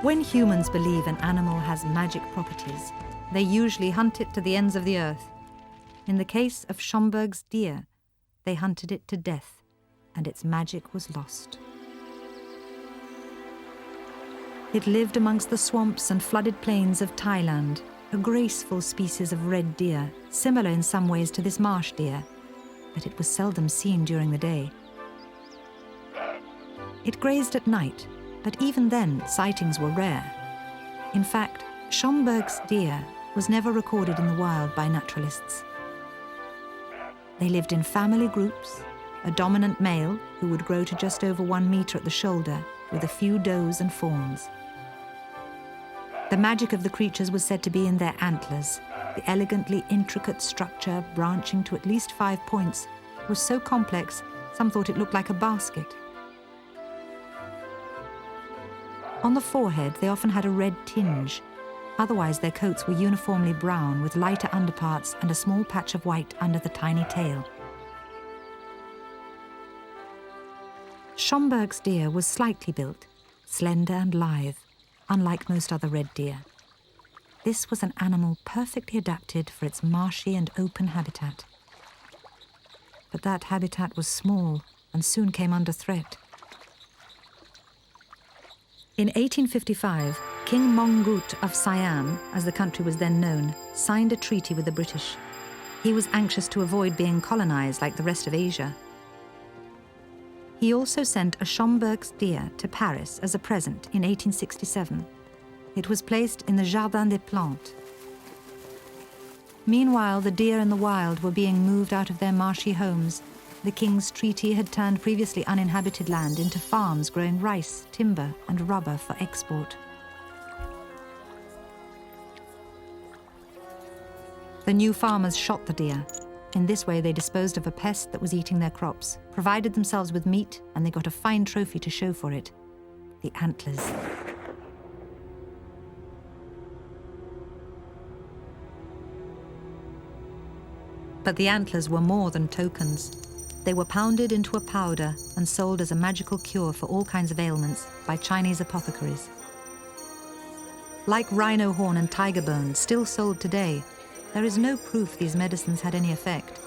When humans believe an animal has magic properties, they usually hunt it to the ends of the earth. In the case of Schomburgk's deer, they hunted it to death, and its magic was lost. It lived amongst the swamps and flooded plains of Thailand, a graceful species of red deer, similar in some ways to this marsh deer, but it was seldom seen during the day. It grazed at night, but even then, sightings were rare. In fact, Schomburgk's deer was never recorded in the wild by naturalists. They lived in family groups, a dominant male who would grow to just over 1 meter at the shoulder, with a few does and fawns. The magic of the creatures was said to be in their antlers. The elegantly intricate structure, branching to at least 5 points, was so complex, some thought it looked like a basket. On the forehead, they often had a red tinge. Otherwise, their coats were uniformly brown with lighter underparts and a small patch of white under the tiny tail. Schomburgk's deer was slightly built, slender and lithe, unlike most other red deer. This was an animal perfectly adapted for its marshy and open habitat. But that habitat was small and soon came under threat. In 1855, King Mongut of Siam, as the country was then known, signed a treaty with the British. He was anxious to avoid being colonized like the rest of Asia. He also sent a Schomburgk's deer to Paris as a present in 1867. It was placed in the Jardin des Plantes. Meanwhile, the deer in the wild were being moved out of their marshy homes. The king's treaty had turned previously uninhabited land into farms growing rice, timber, and rubber for export. The new farmers shot the deer. In this way, they disposed of a pest that was eating their crops, provided themselves with meat, and they got a fine trophy to show for it: the antlers. But the antlers were more than tokens. They were pounded into a powder and sold as a magical cure for all kinds of ailments by Chinese apothecaries. Like rhino horn and tiger bone, still sold today, there is no proof these medicines had any effect.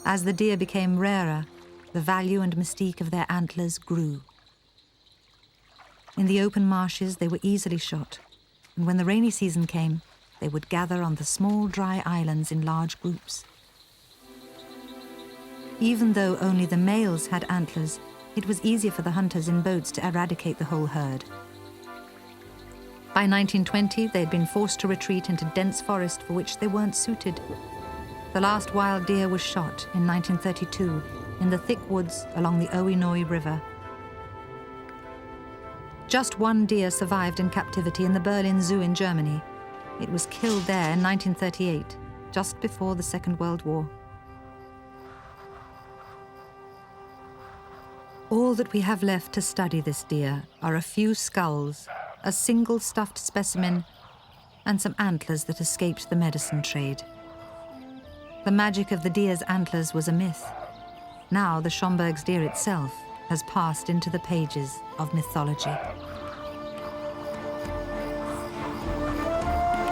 As the deer became rarer, the value and mystique of their antlers grew. In the open marshes, they were easily shot, and when the rainy season came, they would gather on the small, dry islands in large groups. Even though only the males had antlers, it was easier for the hunters in boats to eradicate the whole herd. By 1920, they had been forced to retreat into dense forest for which they weren't suited. The last wild deer was shot in 1932 in the thick woods along the Oinoi River. Just one deer survived in captivity in the Berlin Zoo in Germany. It was killed there in 1938, just before the Second World War. All that we have left to study this deer are a few skulls, a single stuffed specimen, and some antlers that escaped the medicine trade. The magic of the deer's antlers was a myth. Now the Schomburgk's deer itself has passed into the pages of mythology.